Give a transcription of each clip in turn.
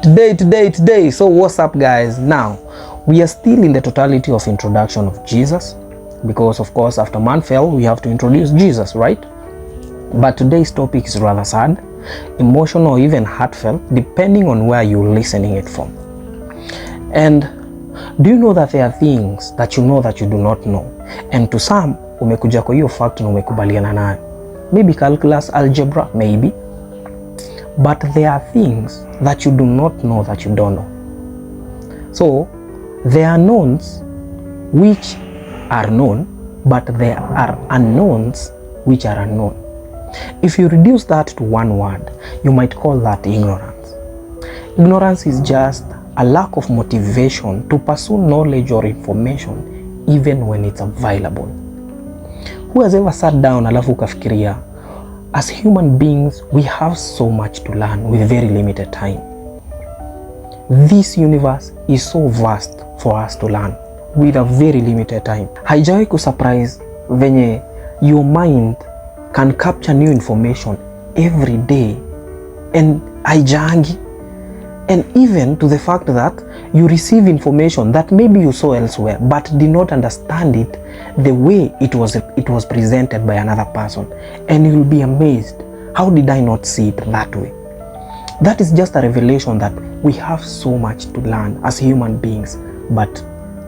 Today. So what's up, guys? Now we are still in the totality of introduction of Jesus, because of course after man fell we have to introduce Jesus, right? But today's topic is rather sad, emotional, or even heartfelt, depending on where you're listening it from. And do you know that there are things that you know that you do not know, and to some umekuja kwa hiyo fact na umekubaliana nayo, maybe calculus, algebra, maybe, but there are things that you do not know that you don't know. So there are knowns which are known, but there are unknowns which are unknown. If you reduce that to one word, you might call that ignorance. Ignorance is just a lack of motivation to pursue knowledge or information even when it's available. Who has ever sat down alafu ukafikiria, as human beings we have so much to learn with very limited time. This universe is so vast for us to learn with a very limited time. Haijawahi kusurprise venye your mind can capture new information every day and haijaangi, and even to the fact that you receive information that maybe you saw elsewhere but did not understand it the way it was presented by another person, and you will be amazed, how did I not see it that way? That is just a revelation that we have so much to learn as human beings, but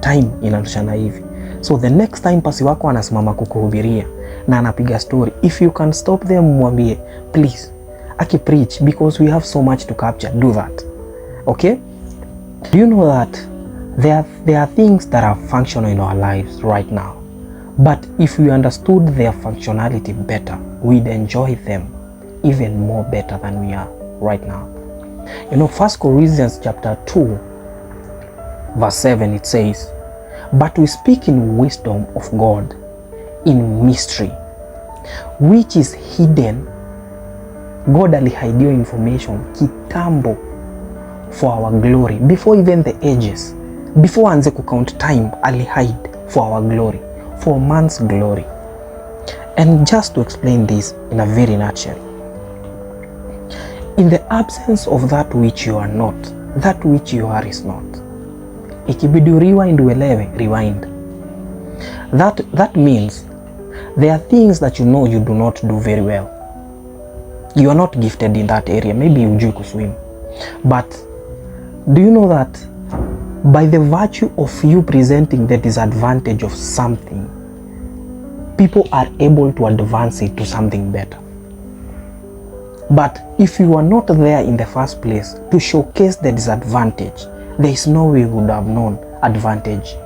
time inatushana hivi. So the next time pasi wako anasimama kukuhubiria na anapiga story, if you can stop them, mwambie please preach, because we have so much to capture. Do that, okay? Do you know that there are things that are functional in our lives right now, but if we understood their functionality better, we'd enjoy them even more better than we are right now. You know, 1 Corinthians chapter 2 verse 7, it says, "But we speak in wisdom of God in mystery, which is hidden." God alihidio information kitambo for our glory, before even the ages, before anze count time, alihide for our glory, for man's glory. And just to explain this in a very nutshell, in the absence of that which you are not, that which you are is not. Ikibidi rewind uelewe, rewind. That means there are things that you know you do not do very well. You are not gifted in that area. Maybe you hujui kuswim, but do you know that by the virtue of you presenting the disadvantage of something, people are able to advance it to something better? But if you are not there in the first place to showcase the disadvantage, there is no way you would have known advantage.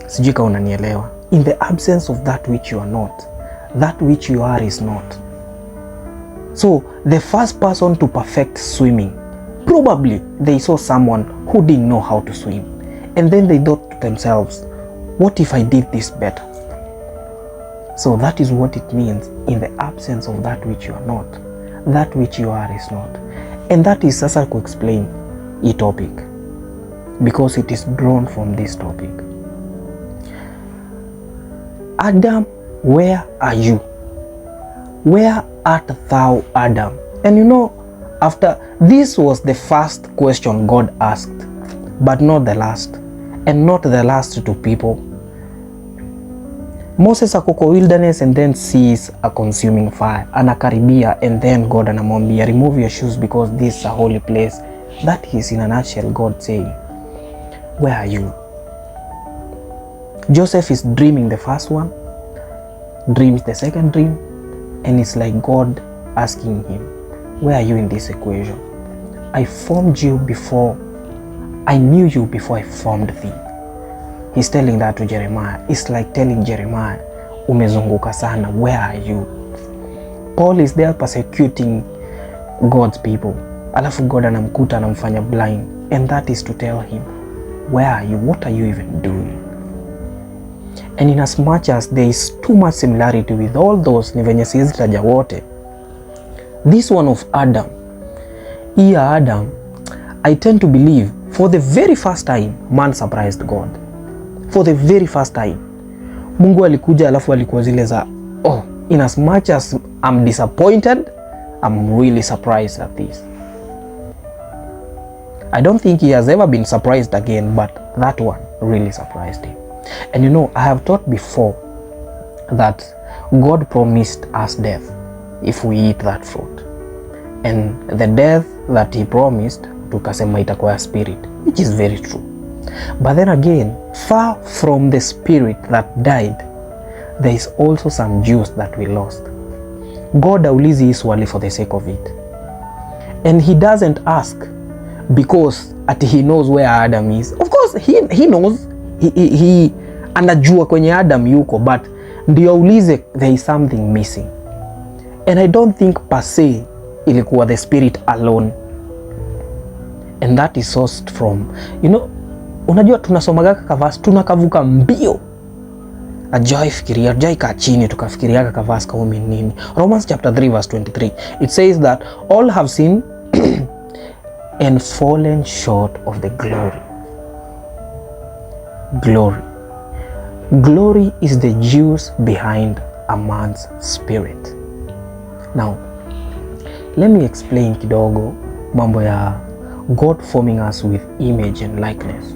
Sijui kama unanielewa. In the absence of that which you are not, that which you are is not. So the first person to perfect swimming, probably they saw someone who didn't know how to swim, and then they thought to themselves, what if I did this better? So that is what it means, in the absence of that which you are not, that which you are is not. And that is sasa ku explain a topic, because it is drawn from this topic. Adam, where are you? Where art thou, Adam? And you know, after this was the first question God asked, but not the last, and not the last to people. Moses akoko wilderness and then sees a consuming fire, anakaribia, and then God anamwambia, remove your shoes because this is a holy place. That is in a nutshell God saying, where are you? Joseph is dreaming the first one, dreams the second dream, and it's like God asking him, where are you in this equation? I formed you before, I knew you before I formed thee. He's telling that to Jeremiah. It's like telling Jeremiah, umezunguka sana, where are you? Paul is there persecuting God's people, alafu God anamkuta anamfanya blind, and that is to tell him, where are you? What are you even doing? And in as much as there is too much similarity with all those, ni venye siwezi taja wote, this one of Adam, Adam, I tend to believe for the very first time man surprised God. For the very first time Mungu alikuja alafu alikuwa zile za, oh, in as much as I'm disappointed, I'm really surprised at this. I don't think he has ever been surprised again, but that one really surprised him. And you know, I have taught before that God promised us death if we eat that fruit, and the death that he promised tukasema itakuwa ya spirit, which is very true. But then again, far from the spirit that died, there is also some juice that we lost. God aulizi hii swali for the sake of it, and he doesn't ask because he knows where Adam is. Of course he knows, he anajua kwenye Adam yuko, but ndio aulize there is something missing. And I don't think per se ilikuwa the spirit alone, and that is sourced from, you know, unajua tunasomaga kavasi tunakavuka mbio, ajai kaa chini tukafikiria kavasi kama nini. Romans chapter 3 verse 23, it says that all have sinned and fallen short of the glory. Glory is the juice behind a man's spirit. Now, let me explain kidogo mambo ya God forming us with image and likeness.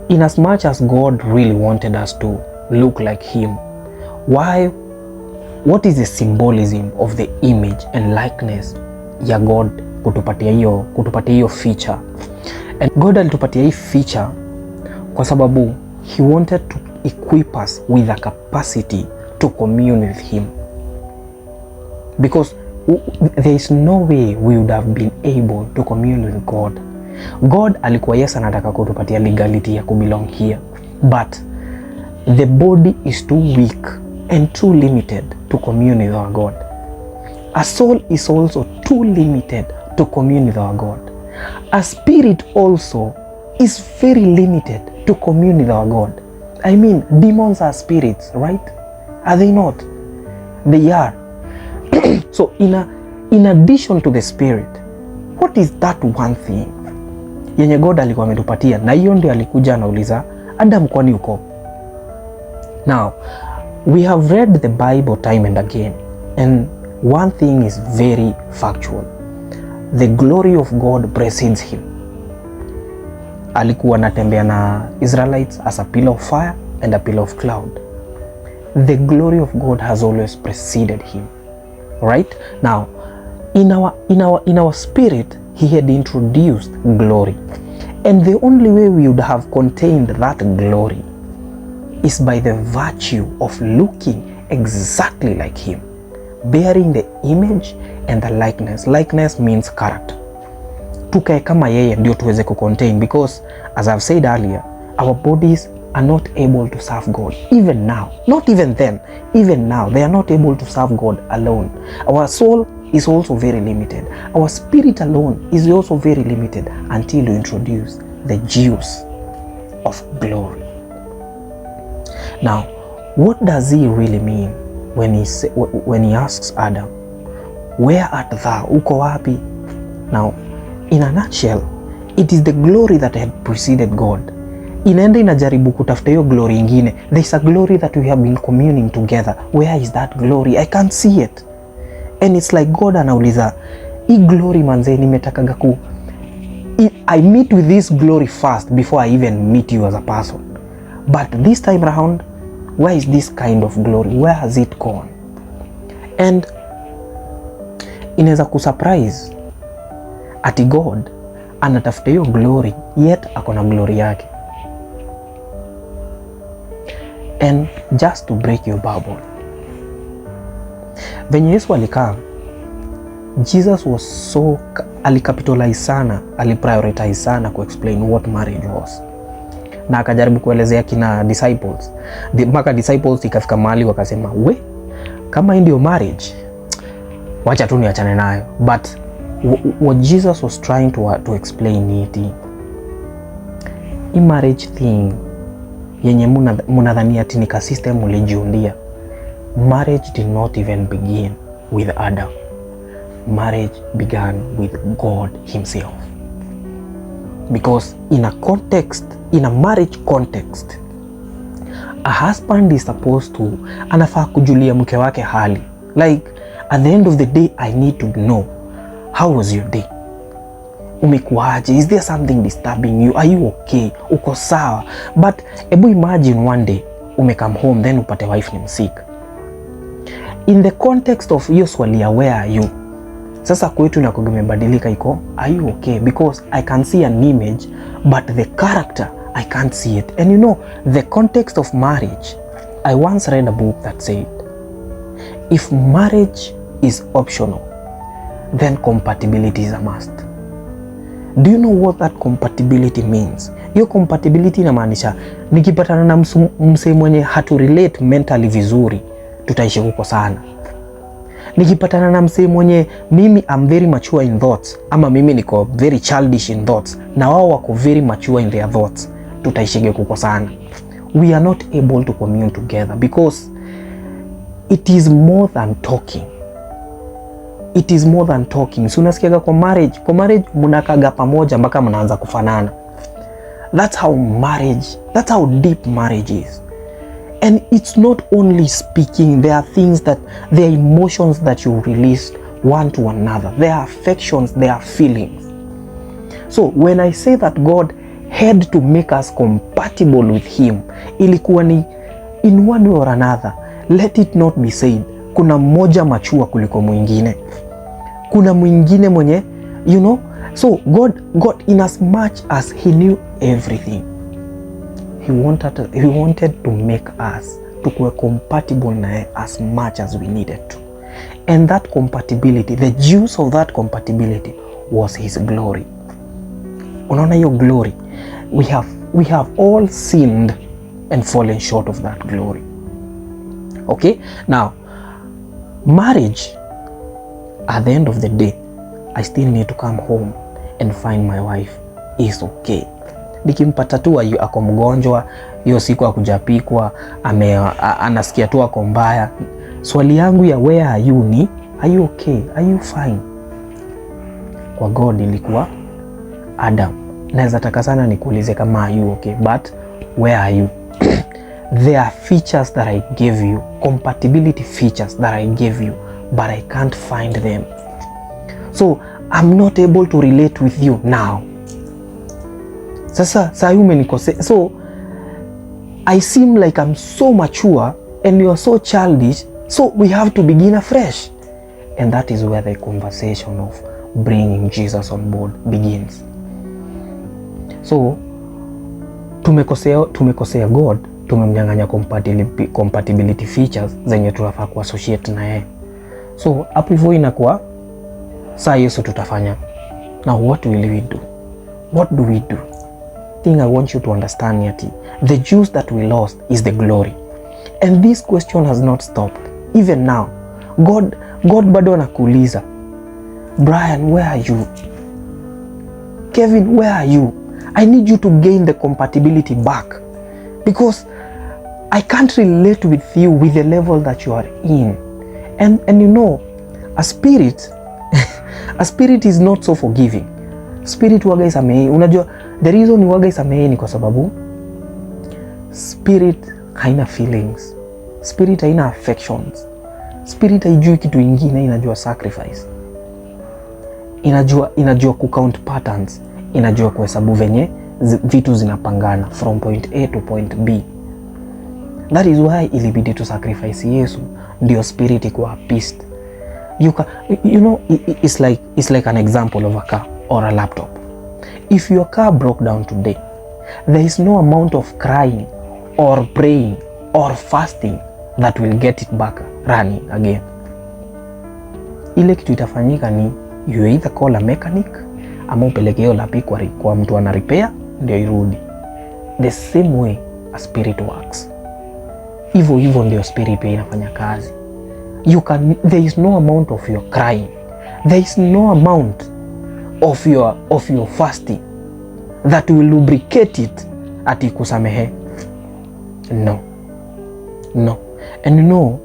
In as much as God really wanted us to look like him, what is the symbolism of the image and likeness ya God kutupatia hiyo feature? And God alitupatia hii feature kwa sababu he wanted to equip us with a capacity to commune with him, because there is no way we would have been able to commune with God. God alikuwa yes anataka kutupatia legality ya kubelong here, but the body is too weak and too limited to commune with our God. A soul is also too limited to commune with our God. A spirit also is very limited to commune with our God. I mean, demons are spirits, right? Are they not? They are. So in addition to the spirit, what is that one thing yenye God alikuwa ametupatia? Na hiyo ndio alikuja anauliza Adam, kwani uko? Now, we have read the Bible time and again, and one thing is very factual. The glory of God precedes him. Alikuwa anatembea na Israelites as a pillar of fire and a pillar of cloud. The glory of God has always preceded him. Right? Now, in our spirit, he had introduced glory. And the only way we would have contained that glory is by the virtue of looking exactly like him, bearing the image and the likeness. Likeness means character. Tukae kama yeye ndio tuweze kucontain, because as I've said earlier, our bodies are not able to serve God. Even now, not even then, even now, they are not able to serve God alone. Our soul is also very limited. Our spirit alone is also very limited until you introduce the juice of glory. Now, what does he really mean when he asks Adam, where art thou? Uko wapi? Now, in a nutshell, it is the glory that had preceded God. Inaenda inajaribu kutafuta hiyo glory ingine. There is a glory that we have been communing together. Where is that glory? I can't see it. And it's like God anauliza, hii glory manze nimetakaga I meet with this glory first before I even meet you as a person. But this time around, where is this kind of glory? Where has it gone? And inaweza kusurprise ati God anatafuta hiyo glory, yet akona glory yake. And just to break your bubble, venye Yesu alikaa, Jesus was so alicapitalize sana, aliprioritize sana ku-explain what marriage was, na akajaribu kuelezea kina disciples. Maka disciples ikafika mahali wakasema, we kama ndio marriage, wacha tu niachane nayo. But what Jesus was trying to explain it, marriage thing yenye munadhania ati ni ka system mulijiundia. Marriage did not even begin with Adam. Marriage began with God himself. Because in a marriage context, a husband is supposed to anafaa kujulia mke wake hali. Like, at the end of the day, I need to know, how was your day? umekuaje, is there something disturbing you, are you okay, uko sawa? But ebu imagine one day come home then upate wife ni msick. In the context of hiyo swali ya where are you, sasa kwetu na kumebadilika, iko are you okay, because I can see an image but the character I can't see it. And you know the context of marriage, I once read a book that said if marriage is optional then compatibility is a must. Do you know what that compatibility means? Hiyo compatibility inamaanisha nikipatana na msee mwenye hatu relate mentally vizuri, tutaishi huko sana. Nikipatana na msee mwenye mimi am very mature in thoughts, ama mimi niko very childish in thoughts, na wao wako very mature in their thoughts, tutaishige huko sana. We are not able to commune together because it is more than talking. It is more than talking. So unasikiaga kwa marriage mnakaga pamoja mpaka mnaanza kufanana. That's how deep marriage is. And it's not only speaking, there are things that, there are emotions that you release one to another. There are affections, there are feelings. So when I say that God had to make us compatible with him, ilikuwa ni in one way or another. Let it not be said kuna mmoja machua kuliko mwingine, kuna mwingine mwenye, you know. So God in as much as he knew everything, he wanted to make us to compatible na as much as we needed to. And that compatibility, the juice of that compatibility was his glory. Unaona hiyo glory, we have all sinned and fallen short of that glory. Okay, now marriage, at the end of the day, I still need to come home and find my wife is okay. Nikimpata tu ako mgonjwa, hiyo siku akujapikwa, anasikia tu ako mbaya, swali yangu ya where are you ni are you okay, are you fine? Kwa God ilikuwa Adam, naweza taka sana nikuulize kama are you okay, but where are you? There are features that I gave you, compatibility features that I gave you, but I can't find them. So I'm not able to relate with you now. Sasa umenikosea. So I seem like I'm so mature and you're so childish, so we have to begin afresh. And that is where the conversation of bringing Jesus on board begins. So tumekosea God, tumemnyang'anya compatibility features zenye tunafaa kuassociate na yeye. So hapo hivyo inakuwa saa Yesu tutafanya. Now what will we do? What do we do? Thing I want you to understand yet, the juice that we lost is the glory. And this question has not stopped. Even now, God bado anakuuliza, Brian, where are you? Kevin, where are you? I need you to gain the compatibility back, because I can't relate with you with the level that you are in. And you know, a spirit is not so forgiving. Spirit waga isamehe. Unajua the reason waga isamehe ni kwa sababu spirit haina feelings, spirit haina affections, spirit haijui kitu ingine, inajua sacrifice, inajua count patterns, inajua kuhesabu venye vitu zinapangana from point A to point B. That is why ilibidi to sacrifice Yesu ndio spirit ikuwa appeased. You know, it's like an example of a car or a laptop. If your car broke down today, there is no amount of crying or praying or fasting that will get it back running again. Ile kitu itafanyika ni you either call a mechanic ama upeleke hiyo lapi kwa mtu ana repair ndio irudi. The same way a spirit works. Hivyo ndio spirit pia inafanya kazi. There is no amount of your crying, there is no amount of your fasting that will lubricate it ati kusamehe. No. And you know,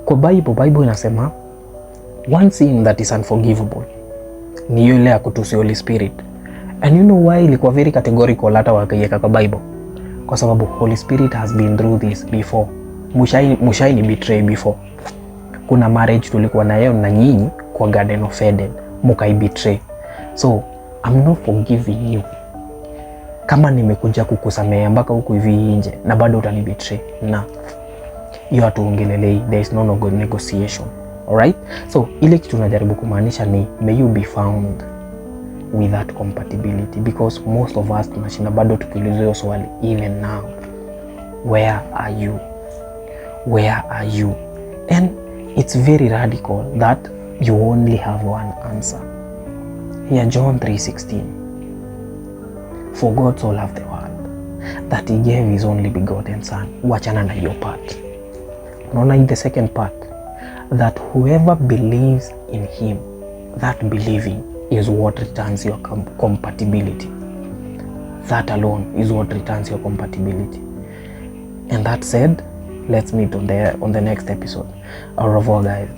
kwa Bible inasema one sin that is unforgivable ni ile ya kutusi Holy Spirit. And you know why ilikuwa very categorical hata wakaiweka kwa Bible? Kwa sababu Holy Spirit has been through this before. Mushaini betray before. Kuna marriage tulikuwa na yeye na nyinyi kwa Garden of Eden, mukai betray. So I'm not forgiving you. Kama nimekuja kukusamea mpaka huku hivi nje na bado utanibetray, na hiyo hatuongelelei. There is no negotiation. Alright? So ile kitu najaribu kumaanisha ni may you be found with that compatibility, because most of us tunashinda bado tukiulizwa swali even now, where are you? Where are you? And it's very radical that you only have one answer. Here John 3:16, for God so loved the world that he gave his only begotten son. Wachana na hiyo part. Unaona in the second part, that whoever believes in him, that believing is what returns your compatibility. That alone is what returns your compatibility. And that said, let's meet on the next episode. Au revoir guys.